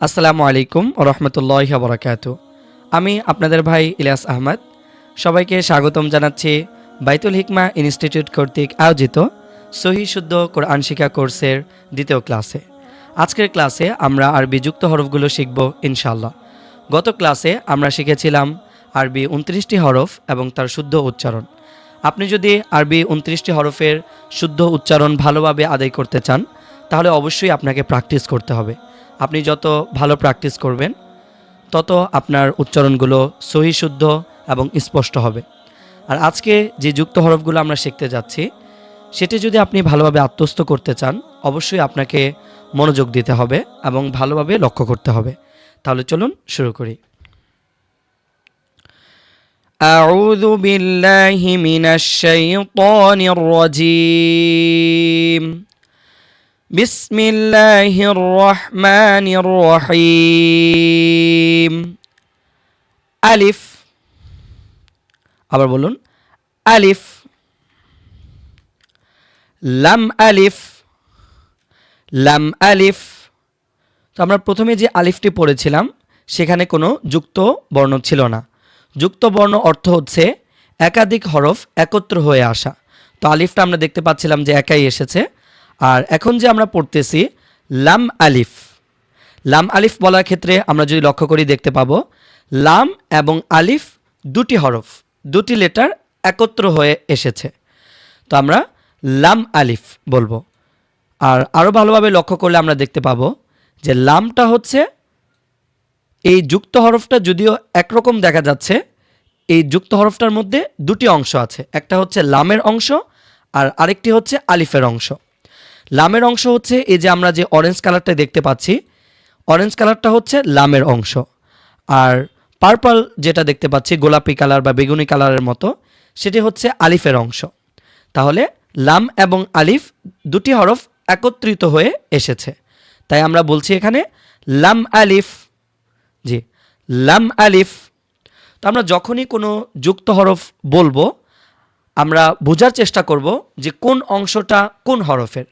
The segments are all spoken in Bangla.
আসসালামু আলাইকুম রহমতুল্লাহি ওয়া বারাকাতুহু। আমি আপনাদের ভাই ইলিয়াস আহমদ। সবাইকে স্বাগতম জানাচ্ছি বাইতুল হিকমা ইনস্টিটিউট কর্তৃক আয়োজিত সহিহ শুদ্ধ কোরআন শিক্ষা কোর্সের দ্বিতীয় ক্লাসে। আজকের ক্লাসে আমরা আরবি যুক্ত হরফগুলো শিখব ইনশাআল্লাহ। গত ক্লাসে আমরা শিখেছিলাম আরবি 29টি হরফ এবং তার শুদ্ধ উচ্চারণ। আপনি যদি আরবি 29টি হরফের শুদ্ধ উচ্চারণ ভালোভাবে আদায় করতে চান তাহলে অবশ্যই আপনাকে প্র্যাকটিস করতে হবে। আপনি যত ভালো প্র্যাকটিস করবেন তত আপনার উচ্চারণগুলো সহি শুদ্ধ এবং স্পষ্ট হবে। আর আজকে যে যুক্ত হরফগুলো আমরা শিখতে যাচ্ছি সেটি যদি আপনি ভালোভাবে আত্মস্থ করতে চান অবশ্যই আপনাকে মনোযোগ দিতে হবে এবং ভালোভাবে লক্ষ্য করতে হবে। তাহলে চলুন শুরু করি। আউযু বিল্লাহি মিনাশ শাইতানির রাজীম। বিসমিল্লাহির রহমানির রহিম। আলিফ, আবার বলুন আলিফ। লাম আলিফ, লাম আলিফ। তো আমরা প্রথমে যে আলিফটি পড়েছিলাম সেখানে কোনো যুক্ত বর্ণ ছিল না। যুক্ত বর্ণ অর্থ হচ্ছে একাধিক হরফ একত্র হয়ে আসা। তো আলিফটা আমরা দেখতে পাচ্ছিলাম যে একাই এসেছে। আর এখন যে আমরা পড়তেছি লাম আলিফ, লাম আলিফ বলার ক্ষেত্রে আমরা যদি লক্ষ্য করি দেখতে পাবো লাম এবং আলিফ দুটি হরফ, দুটি লেটার একত্র হয়ে এসেছে। তো আমরা লাম আলিফ বলবো। আর আরও ভালোভাবে লক্ষ্য করলে আমরা দেখতে পাবো যে লামটা হচ্ছে এই যুক্ত হরফটা যদিও একরকম দেখা যাচ্ছে, এই যুক্ত হরফটার মধ্যে দুটি অংশ আছে, একটা হচ্ছে লামের অংশ আর আরেকটি হচ্ছে আলিফের অংশ। লামের অংশ হচ্ছে এই যে আমরা যে অরেঞ্জ কালারটা দেখতে পাচ্ছি, অরেঞ্জ কালারটা হচ্ছে লামের অংশ। আর পার্পল যেটা দেখতে পাচ্ছি গোলাপি কালার বা বেগুনি কালারের মতো, সেটি হচ্ছে আলিফের অংশ। তাহলে লাম এবং আলিফ দুটি হরফ একত্রিত হয়ে এসেছে, তাই আমরা বলছি এখানে লাম আলিফ। জি, লাম আলিফ। তো আমরা যখনই কোনো যুক্ত হরফ বলবো আমরা বোঝার চেষ্টা করব যে কোন অংশটা কোন হরফের।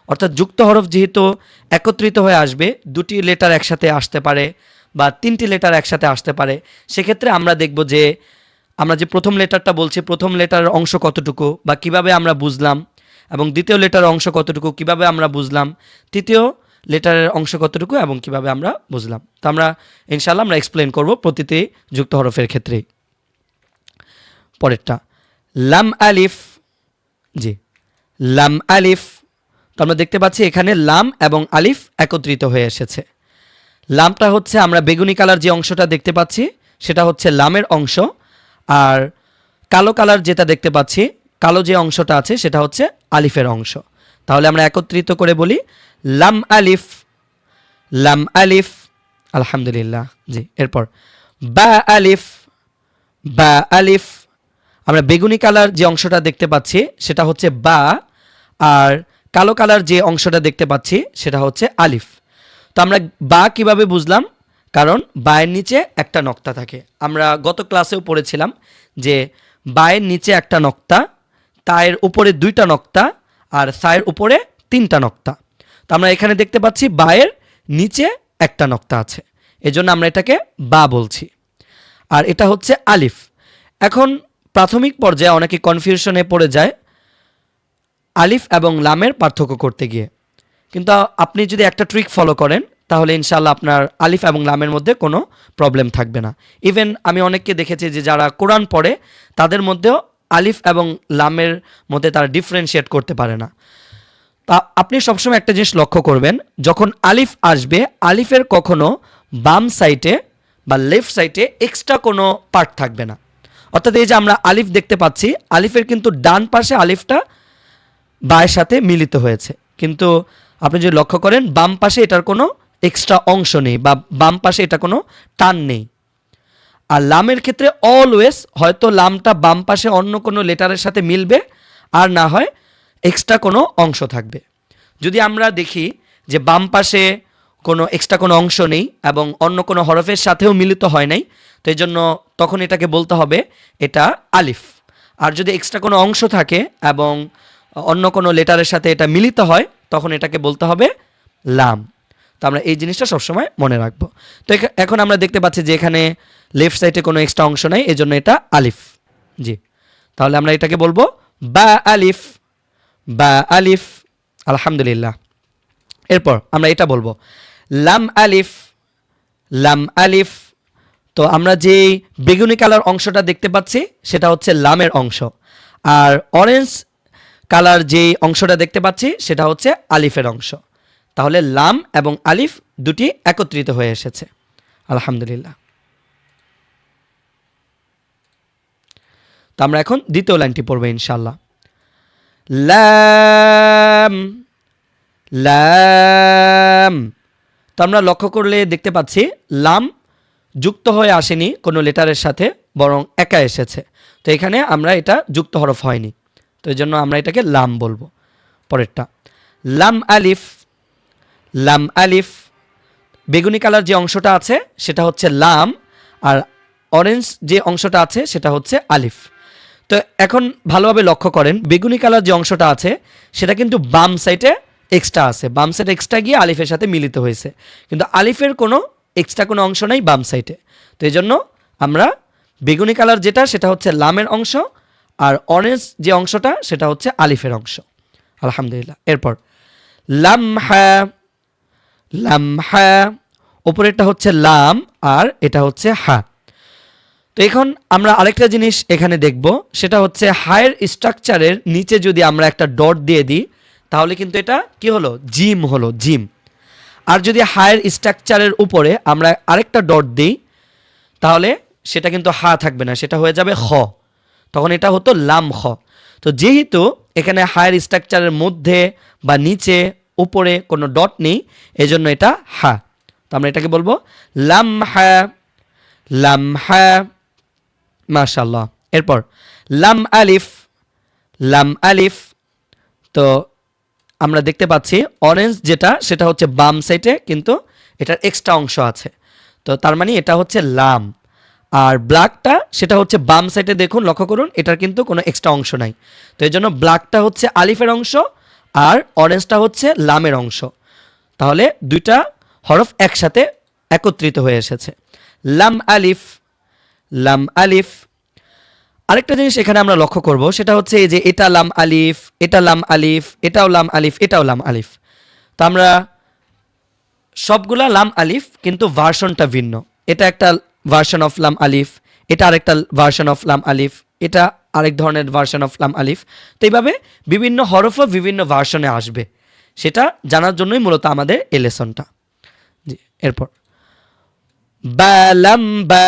অর্থাৎ যুক্ত হরফ যেহেতু একত্রিত হয়ে আসবে, দুটি লেটার একসাথে আসতে পারে বা তিনটি লেটার একসাথে আসতে পারে, সেক্ষেত্রে আমরা দেখব যে আমরা যে প্রথম লেটারটা বলছি প্রথম লেটারের অংশ কতটুকু বা কিভাবে আমরা বুঝলাম, এবং দ্বিতীয় লেটারের অংশ কতটুকু কিভাবে আমরা বুঝলাম, তৃতীয় লেটারের অংশ কতটুকু এবং কিভাবে আমরা বুঝলাম। তো আমরা ইনশাআল্লাহ আমরা এক্সপ্লেন করব প্রতিটি যুক্ত হরফের ক্ষেত্রেই। পরেরটা লাম আলিফ। জি, লাম আলিফ। তো আমরা দেখতে পাচ্ছি এখানে লাম এবং আলিফ একত্রিত হয়ে এসেছে। লামটা হচ্ছে আমরা বেগুনি কালার যে অংশটা দেখতে পাচ্ছি সেটা হচ্ছে লামের অংশ, আর কালো কালার যেটা দেখতে পাচ্ছি কালো যে অংশটা আছে সেটা হচ্ছে আলিফের অংশ। তাহলে আমরা একত্রিত করে বলি লাম আলিফ, লাম আলিফ। আলহামদুলিল্লাহ। জি, এরপর বা আলিফ, বা আলিফ। আমরা বেগুনি কালার যে অংশটা দেখতে পাচ্ছি সেটা হচ্ছে বা, আর কালো কালার যে অংশটা দেখতে পাচ্ছি সেটা হচ্ছে আলিফ। তো আমরা বা কিভাবে বুঝলাম? কারণ বায়ের নিচে একটা নক্তা থাকে। আমরা গত ক্লাসেও পড়েছিলাম যে বায়ের নিচে একটা নক্তা, তায়ের উপরে দুইটা নক্তা আর সায়ের উপরে তিনটা নক্তা। তো আমরা এখানে দেখতে পাচ্ছি বায়ের নিচে একটা নক্তা আছে, এজন্য আমরা এটাকে বা বলছি। আর এটা হচ্ছে আলিফ। এখন প্রাথমিক পর্যায়ে অনেকে কনফিউশনে পড়ে যায় আলিফ এবং লামের পার্থক্য করতে গিয়ে, কিন্তু আপনি যদি একটা ট্রিক ফলো করেন তাহলে ইনশাআল্লাহ আপনার আলিফ এবং লামের মধ্যে কোনো প্রবলেম থাকবে না। ইভেন আমি অনেককে দেখেছি যে যারা কোরআন পড়ে তাদের মধ্যেও আলিফ এবং লামের মধ্যে তারা ডিফারেন্সিয়েট করতে পারে না। তা আপনি সবসময় একটা জিনিস লক্ষ্য করবেন, যখন আলিফ আসবে আলিফের কখনো বাম সাইডে বা লেফট সাইডে এক্সট্রা কোনো পার্ট থাকবে না। অর্থাৎ এই যে আমরা আলিফ দেখতে পাচ্ছি, আলিফের কিন্তু ডান পাশে আলিফটা বায়ের সাথে মিলিত হয়েছে, কিন্তু আপনি যদি লক্ষ্য করেন বাম পাশে এটার কোনো এক্সট্রা অংশ নেই বা বাম পাশে এটা কোনো টান নেই। আর লামের ক্ষেত্রে অলওয়েজ হয়তো লামটা বাম পাশে অন্য কোনো লেটারের সাথে মিলবে, আর না হয় এক্সট্রা কোনো অংশ থাকবে। যদি আমরা দেখি যে বাম পাশে কোনো এক্সট্রা কোনো অংশ নেই এবং অন্য কোনো হরফের সাথেও মিলিত হয় নাই, তো এই জন্য তখন এটাকে বলতে হবে এটা আলিফ। আর যদি এক্সট্রা কোনো অংশ থাকে এবং অন্য কোনো লেটারের সাথে এটা মিলিত হয় তখন এটাকে বলতে হবে লাম। তো আমরা এই জিনিসটা সবসময় মনে রাখবো। তো এখন আমরা দেখতে পাচ্ছি যে এখানে লেফট সাইডে কোনো এক্সট্রা অংশ নাই, এই জন্য এটা আলিফ। জি, তাহলে আমরা এটাকে বলবো বা আলিফ, বা আলিফ। আলহামদুলিল্লাহ। এরপর আমরা এটা বলবো লাম আলিফ, লাম আলিফ। তো আমরা যে বেগুনি কালার অংশটা দেখতে পাচ্ছি সেটা হচ্ছে লামের অংশ, আর অরেঞ্জ কালার যে অংশটা দেখতে পাচ্ছি সেটা হচ্ছে আলিফের অংশ। তাহলে লাম এবং আলিফ দুটি একত্রিত হয়ে এসেছে। আলহামদুলিল্লাহ। তো আমরা এখন দ্বিতীয় লাইনটি পড়বো ইনশাআল্লাহ। লাম, লাম। তো আমরা লক্ষ্য করলে দেখতে পাচ্ছি লাম যুক্ত হয়ে আসেনি কোনো লেটারের সাথে, বরং একা এসেছে। তো এখানে আমরা এটা যুক্ত হরফ হয়নি, তো এই জন্য আমরা এটাকে লাম বলবো। পরেরটা লাম আলিফ, লাম আলিফ। বেগুনি কালার যে অংশটা আছে সেটা হচ্ছে লাম, আর অরেঞ্জ যে অংশটা আছে সেটা হচ্ছে আলিফ। তো এখন ভালোভাবে লক্ষ্য করেন, বেগুনি কালার যে অংশটা আছে সেটা কিন্তু বাম সাইডে এক্সট্রা আছে, বাম সাইডে এক্সট্রা গিয়ে আলিফের সাথে মিলিত হয়েছে, কিন্তু আলিফের কোনো এক্সট্রা কোনো অংশ নেই বাম সাইডে। তো এই জন্য আমরা বেগুনি কালার যেটা সেটা হচ্ছে লামের অংশ, আর অরেঞ্জ যে অংশটা সেটা হচ্ছে আলিফের অংশ। আলহামদুলিল্লাহ। এরপর লামহা, লামহা। ওপরেরটা হচ্ছে লাম আর এটা হচ্ছে হা। তো এখন আমরা আরেকটা জিনিস এখানে দেখব, সেটা হচ্ছে হায়ের স্ট্রাকচারের নিচে যদি আমরা একটা ডট দিয়ে দিই তাহলে কিন্তু এটা কি হলো, জিম হলো, জিম। আর যদি হায়ের স্ট্রাকচারের উপরে আমরা আরেকটা ডট দিই তাহলে সেটা কিন্তু হা থাকবে না, সেটা হয়ে যাবে খ, তখন এটা হতো লাম খ। তো যেহেতু এখানে হায়ের স্ট্রাকচারের মধ্যে বা নিচে উপরে কোনো ডট নেই, এজন্য এটা হা। তো আমরা এটাকে বলবো লাম হা, লাম হা। মাশাআল্লাহ। এরপর লাম আলিফ, লাম আলিফ। তো আমরা দেখতে পাচ্ছি অরেঞ্জ যেটা সেটা হচ্ছে বাম সাইডে, কিন্তু এটার এক্সট্রা অংশ আছে, তো তার মানে এটা হচ্ছে লাম। আর ব্ল্যাকটা সেটা হচ্ছে বাম সাইডে, দেখুন লক্ষ্য করুন এটার কিন্তু কোনো এক্সট্রা অংশ নাই, তো এই জন্য ব্ল্যাকটা হচ্ছে আলিফের অংশ আর অরেঞ্জটা হচ্ছে লামের অংশ। তাহলে দুইটা হরফ একসাথে একত্রিত হয়ে এসেছে, লাম আলিফ, লাম আলিফ। আরেকটা জিনিস এখানে আমরা লক্ষ্য করব, সেটা হচ্ছে এই যে এটা লাম আলিফ, এটা লাম আলিফ, এটাও লাম আলিফ, এটাও লাম আলিফ। তো আমরা সবগুলা লাম আলিফ, কিন্তু ভার্সনটা ভিন্ন। এটা একটা ভার্সন অফ লাম আলিফ, এটা আরেকটা ভার্সন অফ লাম আলিফ, এটা আরেক ধরনের ভার্সন অফ লাম আলিফ। তো এইভাবে বিভিন্ন হরফও বিভিন্ন ভার্সনে আসবে, সেটা জানার জন্যই মূলত আমাদের এই লেসনটা। জি, এরপর বা লাম বা,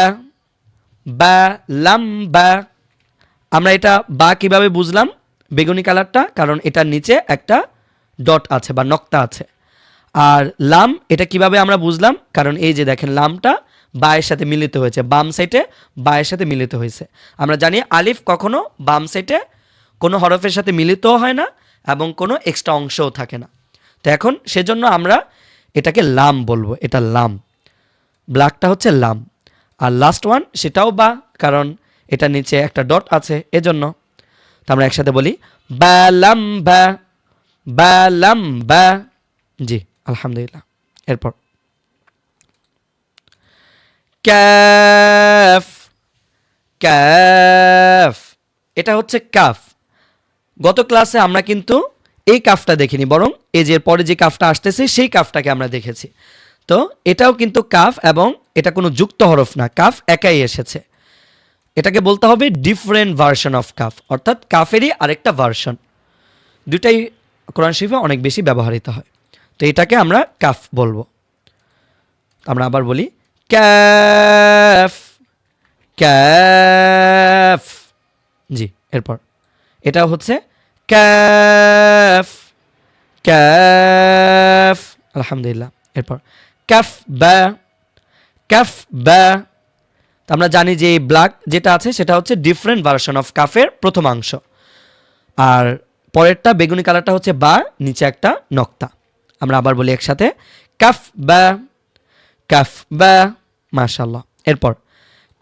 বা লাম বা। আমরা এটা বা কিভাবে বুঝলাম বেগুনি কালারটা, কারণ এটার নিচে একটা ডট আছে বা নক্তা আছে। আর লাম এটা কিভাবে আমরা বুঝলাম, কারণ এই যে দেখেন লামটা বায়ের সাথে মিলিত হয়েছে, বাম সাইডে বায়ের সাথে মিলিত হয়েছে। আমরা জানি আলিফ কখনো বাম সাইডে কোনো হরফের সাথে মিলিতও হয় না এবং কোনো এক্সট্রা অংশও থাকে না। তো এখন সেজন্য আমরা এটাকে লাম বলবো, এটা লাম, ব্ল্যাকটা হচ্ছে লাম। আর লাস্ট ওয়ান সেটাও বা, কারণ এটা নিচে একটা ডট আছে এজন্য। তো আমরা একসাথে বলি বা লাম বা, বা লাম বা। জি, আলহামদুলিল্লাহ। এরপর কাফ, কাফ। এটা হচ্ছে কাফ। গত ক্লাসে আমরা কিন্তু এই কাফটা দেখিনি, বরং এই যে পরে যে কাফটা আসতেছে সেই কাফটাকে আমরা দেখেছি। তো এটাও কিন্তু কাফ, এবং এটা কোনো যুক্ত হরফ না, কাফ একাই এসেছে। এটাকে বলতে হবে ডিফারেন্ট ভার্সন অফ কাফ, অর্থাৎ কাফেরই আরেকটা ভার্সন। দুটাই কোরআন শরীফে অনেক বেশি ব্যবহৃত হয়, তো এটাকে আমরা কাফ বলবো। আমরা আবার বলি কাফ, কাফ। জি, এরপর এটাও হচ্ছে কাফ, কাফ। আলহামদুলিল্লাহ। এরপর কাফ বা, কাফ বা। আমরা জানি যে এই ব্ল্যাক যেটা আছে সেটা হচ্ছে ডিফারেন্ট ভার্সন অফ কাফের প্রথমাংশ, আর পরেরটা বেগুনি কালারটা হচ্ছে বা, নিচে একটা নক্তা। আমরা আবার বলি একসাথে কাফ বা, কাফ বা। মাশাআল্লাহ। এরপর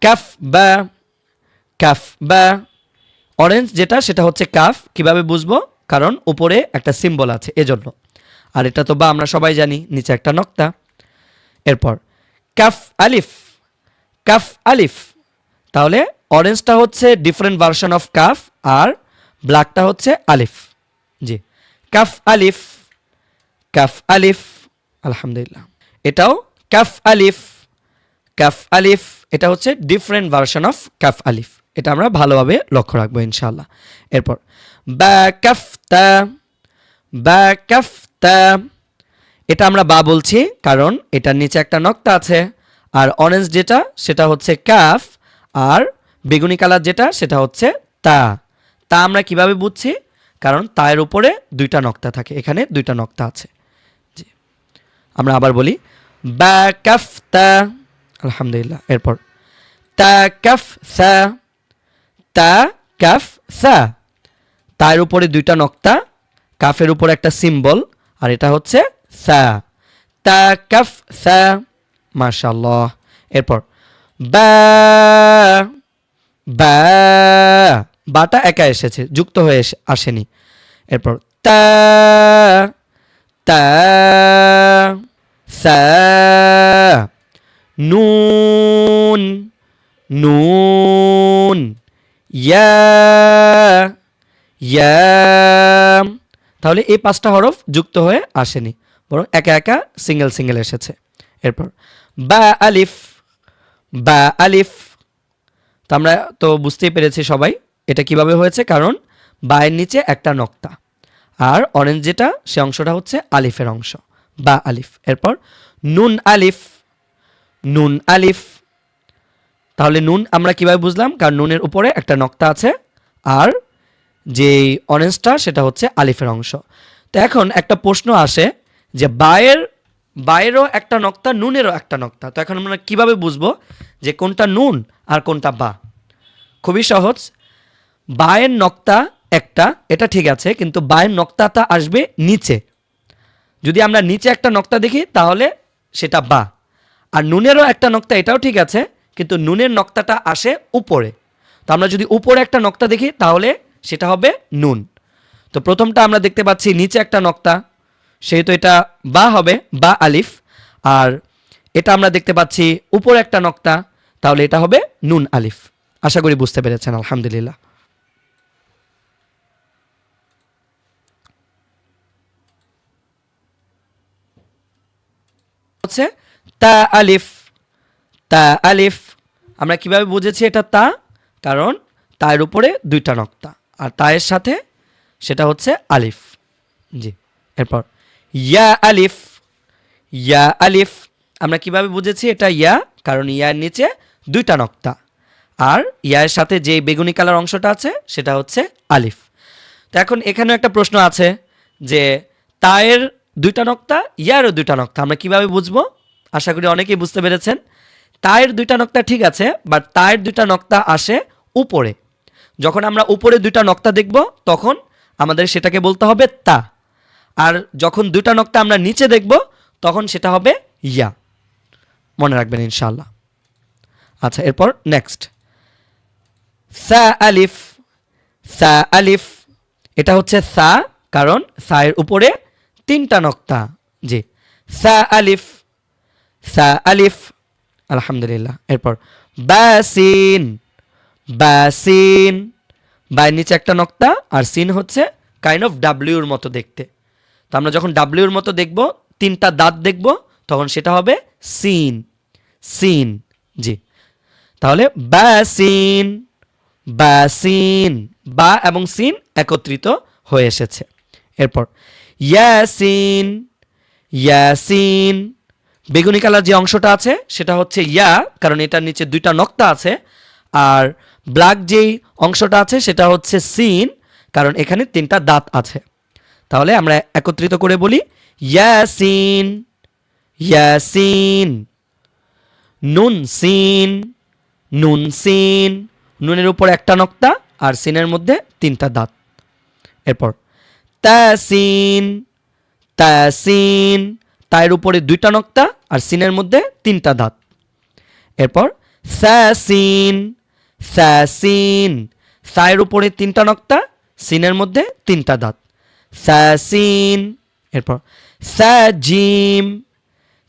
কাফ বা, কাফ বা। অরেঞ্জ যেটা সেটা হচ্ছে কাফ, কিভাবে বুঝবো, কারণ উপরে একটা সিম্বল আছে এজন্য। আর এটা তো বা আমরা সবাই জানি, নিচে একটা নক্তা। এরপর কাফ আলিফ, কাফ আলিফ। তাহলে অরেঞ্জটা হচ্ছে ডিফারেন্ট ভার্সন অফ কাফ আর ব্ল্যাকটা হচ্ছে আলিফ। জি, কাফ আলিফ, কাফ আলিফ। আলহামদুলিল্লাহ। এটাও কাফ আলিফ, কাফ আলিফ। এটা হচ্ছে ডিফারেন্ট ভার্সন অফ কাফ আলিফ। এটা আমরা ভালোভাবে লক্ষ্য রাখবো ইনশাআল্লাহ। এরপর বা কাফতা, বা কাফতা। এটা আমরা বা বলছি কারণ এটার নিচে একটা নক্তা আছে, আর অরেঞ্জ যেটা সেটা হচ্ছে কাফ, আর বেগুনি কালার যেটা সেটা হচ্ছে তা। তা আমরা কিভাবে বুঝছি? কারণ তায়ের উপরে দুইটা নক্তা থাকে, এখানে দুইটা নক্তা আছে। জি, আমরা আবার বলি বা কাফতা। আলহামদুলিল্লাহ। এরপর তা কাফ সা, তা কাফ সা। তায়ের উপরে দুইটা নক্তা, কাফের উপর একটা সিম্বল, আর এটা হচ্ছে সা, তা কাফ সা। মাশাআল্লাহ। এরপর বা, বা, বাটা একা এসেছে, যুক্ত হয়ে আসেনি। এরপর তা, তা, সা, নুন, নুন, ইয়া, ইয়া। তাহলে এই পাঁচটা হরফ যুক্ত হয়ে আসেনি, বরং একা একা সিঙ্গেল সিঙ্গেল এসেছে। এরপর বা আলিফ, বা আলিফ। তো আমরা তো বুঝতেই পেরেছি সবাই এটা কিভাবে হয়েছে, কারণ বায়ের নিচে একটা নক্তা, আর অরেঞ্জ যেটা সে অংশটা হচ্ছে আলিফের অংশ, বা আলিফ। এরপর নুন আলিফ, নুন আলিফ। তাহলে নুন আমরা কিভাবে বুঝলাম? কারণ নুনের উপরে একটা নক্তা আছে, আর যে অরেঞ্জটা সেটা হচ্ছে আলিফের অংশ। তো এখন একটা প্রশ্ন আসে যে বায়েরও একটা নক্তা, নুনেরও একটা নক্তা। তো এখন আমরা কিভাবে বুঝবো যে কোনটা নুন আর কোনটা বা? খুবই সহজ। বায়ের নক্তা একটা, এটা ঠিক আছে, কিন্তু বায়ের নক্তাটা আসবে নিচে। যদি আমরা নিচে একটা নক্তা দেখি তাহলে সেটা বা। আর নুনেরও একটা নক্তা, এটাও ঠিক আছে, কিন্তু নুনের নক্তাটা আসে উপরে। তো আমরা যদি উপরে একটা নক্তা দেখি তাহলে সেটা হবে নুন। তো প্রথমটা আমরা দেখতে পাচ্ছি নিচে একটা নক্তা, সেহেতু এটা বা হবে, বা আলিফ। আর এটা আমরা দেখতে পাচ্ছি উপরে একটা নক্তা, তাহলে এটা হবে নুন আলিফ। আশা করি বুঝতে পেরেছেন। আলহামদুলিল্লাহ। হচ্ছে তা আলিফ, তা আলিফ। আমরা কিভাবে বুঝেছি এটা তা? কারণ তায়ের উপরে দুইটা নক্তা, আর তায়ের সাথে সেটা হচ্ছে আলিফ। জি। এরপর ইয়া আলিফ, ইয়া আলিফ। আমরা কিভাবে বুঝেছি এটা ইয়া? কারণ ইয়ার নিচে দুইটা নক্তা, আর ইয়ার সাথে যে বেগুনি কালার অংশটা আছে সেটা হচ্ছে আলিফ। তো এখন এখানেও একটা প্রশ্ন আছে যে তায়ের দুইটা নক্তা, ইয়ারও দুইটা নক্তা, আমরা কিভাবে বুঝবো? আশা করি অনেকেই বুঝতে পেরেছেন। তায়ের দুইটা নক্তা ঠিক আছে, বাট তায়ের দুইটা নক্তা আসে উপরে। যখন আমরা উপরে দুইটা নক্তা দেখব তখন আমাদের সেটাকে বলতে হবে তা, আর যখন দুইটা নক্তা আমরা নিচে দেখব তখন সেটা হবে ইয়া। মনে রাখবেন ইনশাআল্লাহ। আচ্ছা, এরপর নেক্সট সা আলিফ, সা আলিফ। এটা হচ্ছে সা, কারণ সায়ের উপরে তিনটা নক্তা। জি, সা আলিফ, সা আলিফ। আলহামদুলিল্লাহ। এরপর বাসিন, বাসিন। বায়ের নিচে একটা নক্তা, আর সিন হচ্ছে কাইন্ড অফ ডাব্লিউর মতো দেখতে। তো আমরা যখন ডাব্লিউর মতো দেখব, তিনটা দাঁত দেখব, তখন সেটা হবে সিন, সিন। জি, তাহলে বাসিন, বাসিন। বা এবং সিন একত্রিত হয়ে এসেছে। এরপর ইয়াসিন, ইয়াসিন। বেগুনি কালার যে অংশটা আছে সেটা হচ্ছে ইয়া, কারণ এটার নিচে দুইটা নক্তা আছে। আর ব্ল্যাক যেই অংশটা আছে সেটা হচ্ছে সিন, কারণ এখানে তিনটা দাঁত আছে। তাহলে আমরা একত্রিত করে বলি ইয়াসিন, ইয়াসিন। নুন সিন, নুন সিন। নুনের উপর একটা নক্তা, আর সিনের মধ্যে তিনটা দাঁত। এরপর তাসিন, তাসিন। তায়ের উপরে দুইটা নক্তা, আর সিনের মধ্যে তিনটা দাঁত। এরপর সাসিন, সাসিন। সায়ের উপরে তিনটা নক্তা, সিনের মধ্যে তিনটা দাঁত। সাসিন। এরপর সাজিম,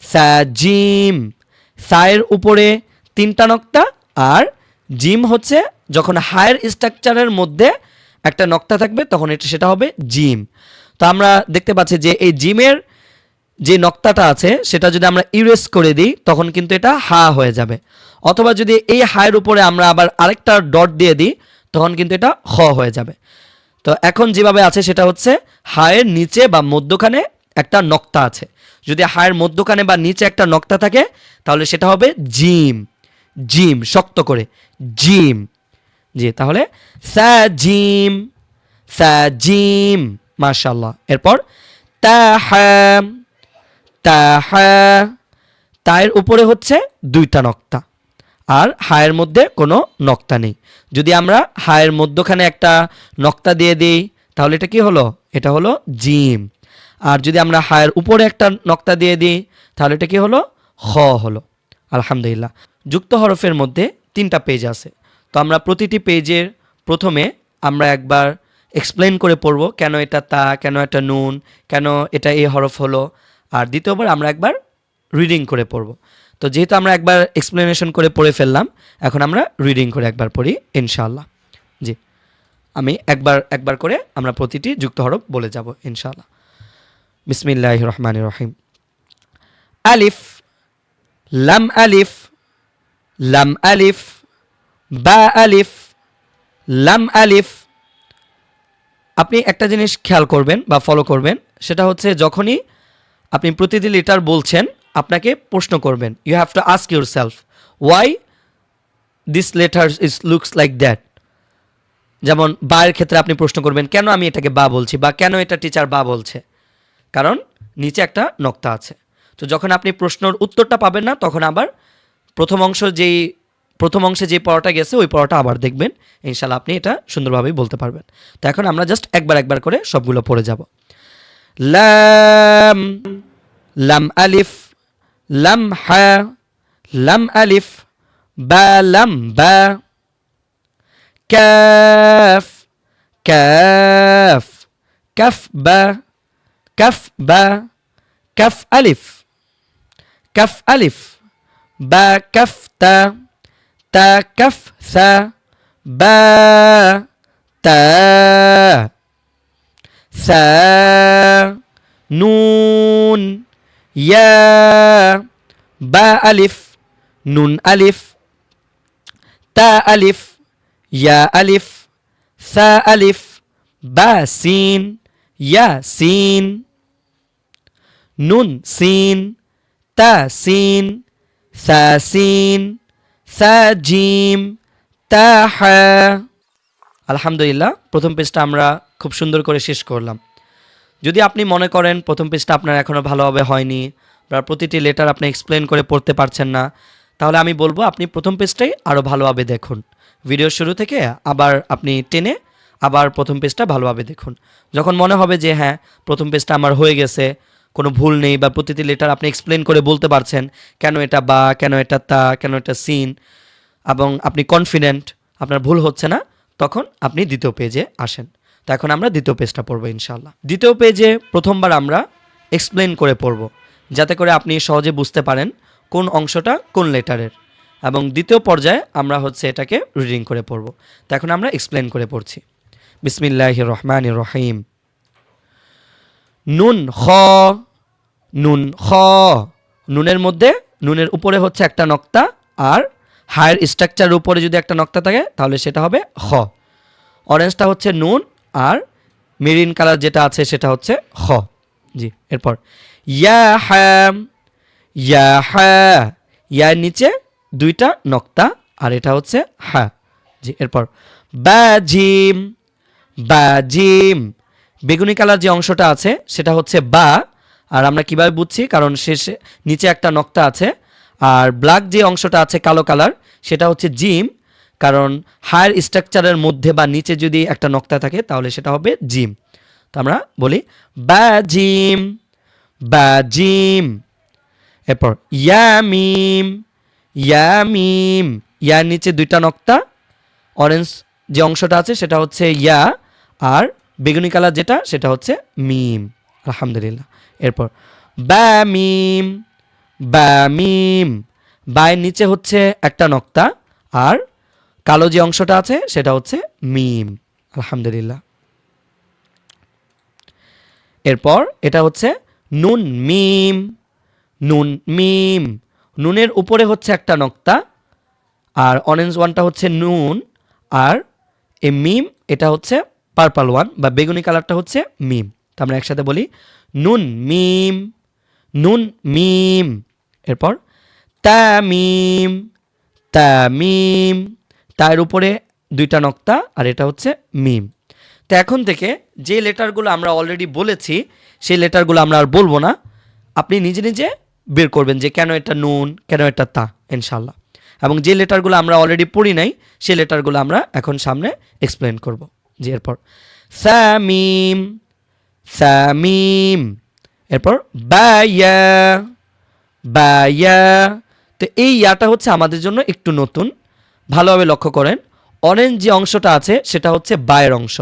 সা জিম, সায়ের উপরে 3টা নক্তা, আর জিম হচ্ছে যখন হায়ার স্ট্রাকচারের মধ্যে একটা নক্তা থাকবে তখন সেটা হবে জিম। তো আমরা দেখতে পাচ্ছি যে এই জিমের যে নক্তাটা আছে সেটা যদি আমরা ইরেজ করে দিই তখন কিন্তু এটা হা হয়ে যাবে, অথবা যদি এই হায়ের উপরে আমরা আবার আরেকটা ডট দিয়ে দিই তখন কিন্তু এটা খ হয়ে যাবে। তো এখন যেভাবে আছে সেটা হচ্ছে হায়ের নিচে বা মধ্যখানে একটা নক্তা আছে, যদি হায়ের মধ্যখানে বা নিচে একটা নক্তা থাকে তাহলে সেটা হবে জিম। জিম শক্ত করে জিম। জি, তাহলে সাজিম, সাজিম, মাশাআল্লাহ। এরপর তাহাম, তাহা, তায়ের উপরে হচ্ছে 2টা নক্তা আর হায়ের মধ্যে কোনো নক্তা নেই। যদি আমরা হায়ের মধ্যখানে একটা নক্তা দিয়ে দিই তাহলে এটা কি হলো? এটা হলো জিম। আর যদি আমরা হায়ের উপরে একটা নক্তা দিয়ে দিই তাহলে এটা কি হলো? খ হলো। আলহামদুলিল্লাহ। যুক্ত হরফের মধ্যে 3টা পেজ আছে, তো আমরা প্রতিটি পেজের প্রথমে আমরা একবার এক্সপ্লেন করে পড়ব কেন এটা তা, কেন এটা নুন, কেন এটা এই হরফ হলো, আর দ্বিতীয়বার আমরা একবার রিডিং করে পড়ব। তো যেহেতু আমরা একবার এক্সপ্লেনেশন করে পড়ে ফেললাম, এখন আমরা রিডিং করে একবার পড়ি ইনশাআল্লাহ। জি, আমি একবার করে আমরা প্রতিটি যুক্ত হরফ বলে যাব ইনশাআল্লাহ। বিসমিল্লাহির রহমানির রহিম। আলিফ, লাম আলিফ, লাম আলিফ, বা আলিফ, লাম আলিফ। আপনি একটা জিনিস খেয়াল করবেন বা ফলো করবেন, সেটা হচ্ছে যখনই আপনি প্রতিটি লেটার বলছেন আপনাকে প্রশ্ন করবেন, you have to ask yourself why this letter is looks like that. যেমন বায়ের ক্ষেত্রে আপনি প্রশ্ন করবেন কেন আমি এটাকে বা বলছি, বা কেন এটা টিচার বা বলছে, কারণ নিচে একটা নক্তা আছে। তো যখন আপনি প্রশ্নের উত্তরটা পাবেন না তখন আবার প্রথম অংশে যে পড়াটা গেছে ওই পড়াটা আবার দেখবেন, ইনশাল্লাহ আপনি এটা সুন্দরভাবেই বলতে পারবেন। তো এখন আমরা জাস্ট একবার করে সবগুলো পড়ে যাব। লাম, লাম আলিফ, লাম হা, লাম আলিফ, বা লাম বা, কাফ, কাফ, কাফ বা, কাফ বা, কাফ আলিফ, কাফ আলিফ, বা কাফ তা, তা কাফ সা, বা তা, সা নুন, ইয়া, বা আলিফ, নুন আলিফ, তা আলিফ, ইয়া আলিফ, সা আলিফ, বা সিন, ইয়া সিন, নুন সিন, তা সিন, সা সিন, সা জিম, তা হা। আলহামদুলিল্লাহ, প্রথম পেজটা আমরা খুব সুন্দর করে শেষ করলাম। যদি আপনি মনে করেন প্রথম পেজটা আপনার এখনও ভালোভাবে হয়নি বা প্রতিটি লেটার আপনি এক্সপ্লেন করে পড়তে পারছেন না, তাহলে আমি বলবো আপনি প্রথম পেজটাই আরও ভালোভাবে দেখুন। ভিডিওর শুরু থেকে আবার আপনি টেনে আবার প্রথম পেজটা ভালোভাবে দেখুন। যখন মনে হবে যে হ্যাঁ প্রথম পেজটা আমার হয়ে গেছে, কোনো ভুল নেই, বা প্রতিটি লেটার আপনি এক্সপ্লেন করে বলতে পারছেন কেন এটা বা, কেন এটা তা, কেন এটা সিন, এবং আপনি কনফিডেন্ট আপনার ভুল হচ্ছে না, তখন আপনি দ্বিতীয় পেজে আসেন। তো এখন আমরা দ্বিতীয় পেজটা পড়বো ইনশাআল্লাহ। দ্বিতীয় পেজে প্রথমবার আমরা এক্সপ্লেন করে পড়ব, যাতে করে আপনি সহজে বুঝতে পারেন কোন অংশটা কোন লেটারের, এবং দ্বিতীয় পর্যায়ে আমরা এটাকে রিডিং করে পড়ব। তো এখন আমরা এক্সপ্লেন করে পড়ছি। বিসমিল্লাহির রহমানির রহিম। নুন খ, নুন খ। নুনের মধ্যে নুনের উপরে হচ্ছে একটা নক্তা, আর হায়ার স্ট্রাকচারের উপরে যদি একটা নক্তা থাকে তাহলে সেটা হবে খ। অরেঞ্জটা হচ্ছে নুন, আর মেরিন কালার যেটা আছে সেটা হচ্ছে খ। জি, এরপর ইয়া হ্যাম, ইয়া হ্যা, ইয়ার নিচে 2টা নক্তা আর এটা হচ্ছে হ্যা। জি, এরপর বাজিম, বাজিম। বেগুনি কালার যে অংশটা আছে সেটা হচ্ছে বা, আর আমরা কিভাবে বুঝছি, কারণ শেষে নিচে একটা নক্তা আছে, আর ব্ল্যাক যে অংশটা আছে কালো কালার সেটা হচ্ছে জিম, কারণ হায়ার স্ট্রাকচারের মধ্যে বা নিচে যদি একটা নক্তা থাকে তাহলে সেটা হবে জিম। তো আমরা বলি বাজিম, বাজিম। এরপর ইয়ামিম, ইয়ামিম। ইয়ার নিচে 2টা নক্তা, অরেঞ্জ যে অংশটা আছে সেটা হচ্ছে ইয়া, আর বেগুনি কালার যেটা সেটা হচ্ছে মিম। আলহামদুলিল্লাহ। এরপর বা মিম, বা মিম, বায়ের নিচে হচ্ছে একটা নক্তা আর কালো যে অংশটা আছে সেটা হচ্ছে মিম। আলহামদুলিল্লাহ। এরপর এটা হচ্ছে নুন মিম, নুন মিম, নুনের উপরে হচ্ছে একটা নক্তা আর অরেঞ্জ ওয়ানটা হচ্ছে নুন আর এ মিম এটা হচ্ছে পার্পল ওয়ান বা বেগুনি কালারটা হচ্ছে মিম। তো আমরা একসাথে বলি নুন মিম, নুন মিম। এরপর তামিম, তামিম, তার উপরে দুইটা নক্তা আর এটা হচ্ছে মিম। তো এখন থেকে যে লেটারগুলো আমরা অলরেডি বলেছি সেই লেটারগুলো আমরা আর বলবো না, আপনি নিজে নিজে বের করবেন যে কেন এটা নুন, কেন এটা তা, ইনশাল্লাহ। এবং যে লেটারগুলো আমরা অলরেডি পড়ি নাই সেই লেটারগুলো আমরা এখন সামনে এক্সপ্লেন করব। যে এরপর সামিম, সামিম, এরপর বায়া, বায়া। তো এই ইয়াটা হচ্ছে আমাদের জন্য একটু নতুন, ভালোভাবে লক্ষ্য করেন। অরেঞ্জ যে অংশটা আছে সেটা হচ্ছে বায়ের অংশ।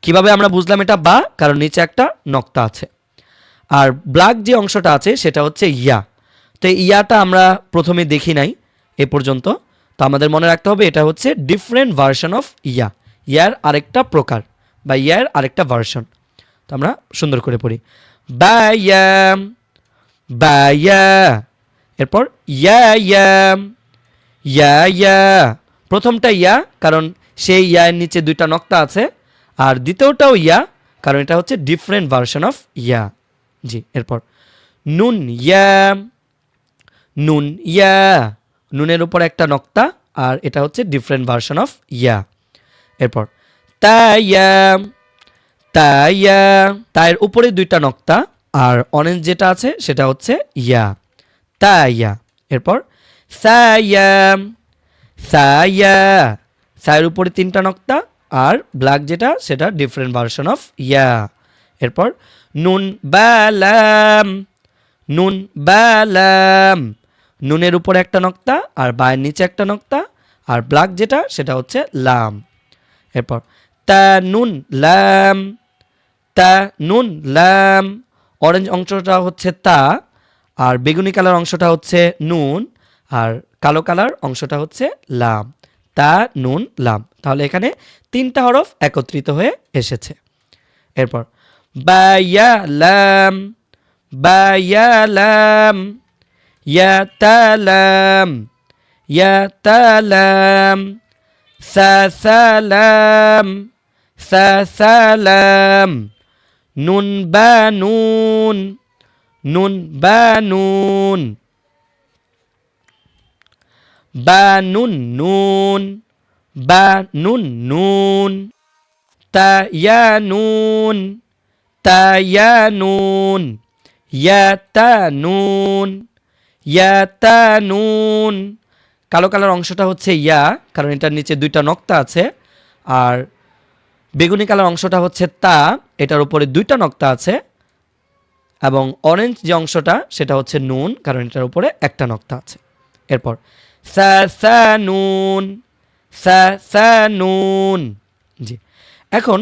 কিভাবে আমরা বুঝলাম এটা বা? কারণ নিচে একটা নক্তা আছে। আর ব্ল্যাক যে অংশটা আছে সেটা হচ্ছে ইয়া। তো এই ইয়াটা আমরা প্রথমে দেখি নাই এ পর্যন্ত, তো আমাদের মনে রাখতে হবে এটা হচ্ছে ডিফারেন্ট ভার্সন অফ ইয়া, ইয়ার আরেকটা প্রকার বা ইয়ার আরেকটা ভার্সন। তো আমরা সুন্দর করে পড়ি বায়া, বায়া। এরপর ইয়া ইয়া, ইয়া ইয়া। প্রথমটা ইয়া কারণ সেই ইয়ার নিচে দুইটা নক্তা আছে, আর দ্বিতীয়টাও ইয়া কারণ এটা হচ্ছে ডিফারেন্ট ভার্সন অফ ইয়া। জি, এরপর নুন ইয়া, নুন ইয়া, নুনের উপর একটা নক্তা আর এটা হচ্ছে ডিফারেন্ট ভার্সন অফ ইয়া। এরপর তাইয়া, তাইয়া, তায়ের উপরে দুইটা নক্তা আর অরেঞ্জ যেটা আছে সেটা হচ্ছে ইয়া, তাইয়া। এরপর সায়া, সায়া, সায়ের উপরে তিনটা নক্তা আর ব্ল্যাক যেটা সেটা ডিফারেন্ট ভার্সন অফ ইয়া। এরপর নুন বালাম, নুন বালাম, নুনের উপরে একটা নক্তা আর বায়ের নিচে একটা নক্তা আর ব্ল্যাক যেটা সেটা হচ্ছে লাম। এরপর তা নুন লাম, তা নুন লাম, অরেঞ্জ অংশটা হচ্ছে তা আর বেগুনি কালার অংশটা হচ্ছে নুন আর কালো কালার অংশটা হচ্ছে লাম, তা নুন লাম। তাহলে এখানে তিনটা হরফ একত্রিত হয়ে এসেছে। এরপর বায়ালাম, বায়ালাম, ইয়াতালাম, ইয়াতালাম, সাসালাম, সাসালাম, নুন বানুন, নুন বানুন, বানুন নুন, বানুন নুন, তায়ানুন, তায়ানুন, ইয়াতানুন, ইয়াতানুন। কালো কালার অংশটা হচ্ছে ইয়া কারণ এটার নিচে দুইটা নক্তা আছে আর বেগুনি কালার অংশটা হচ্ছে তা, এটার উপরে দুইটা নক্তা আছে এবং অরেঞ্জ যে অংশটা সেটা হচ্ছে নুন কারণ এটার উপরে একটা নক্তা আছে। এরপর সাসানুন, সাসানুন। জি, এখন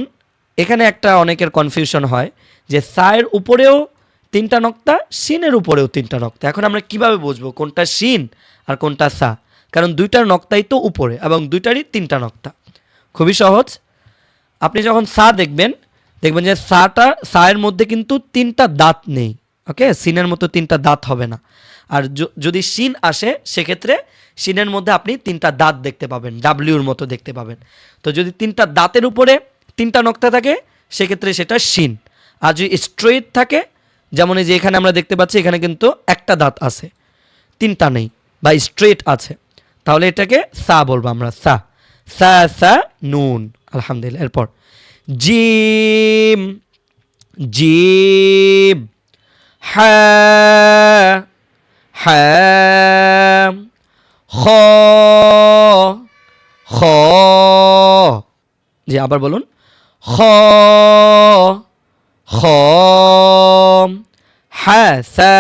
এখানে একটা অনেকের কনফিউশন হয় যে সায়ের উপরেও তিনটা নক্তা, শিনের উপরেও তিনটা নক্তা। এখন আমরা কিভাবে বুঝবো কোনটা শিন আর কোনটা সা? কারণ দুইটার নক্তাই তো উপরে এবং দুইটারই তিনটা নক্তা। খুবই সহজ, আপনি যখন সা দেখবেন দেখবেন যে সায়ের মধ্যে কিন্তু তিনটা দাঁত নেই। ওকে, সিনের মতো তিনটা দাঁত হবে না। আর যদি শিন আসে সেক্ষেত্রে শিনের মধ্যে আপনি তিনটা দাঁত দেখতে পাবেন, ডাব্লিউর মতো দেখতে পাবেন। তো যদি তিনটা দাঁতের উপরে তিনটা নক্তা থাকে সেক্ষেত্রে সেটা শিন। আর যদি স্ট্রেট থাকে, যেমন এই যে এখানে আমরা দেখতে পাচ্ছি এখানে কিন্তু একটা দাঁত আছে, তিনটা নেই বা স্ট্রেট আছে, তাহলে এটাকে সা বলবো আমরা, সা, সা সা নুন। আলহামদুলিল্লাহ। এরপর জিম, জিম, হা, হা, খ, খ। জি, আবার বলুন, খ, খ, হাসা,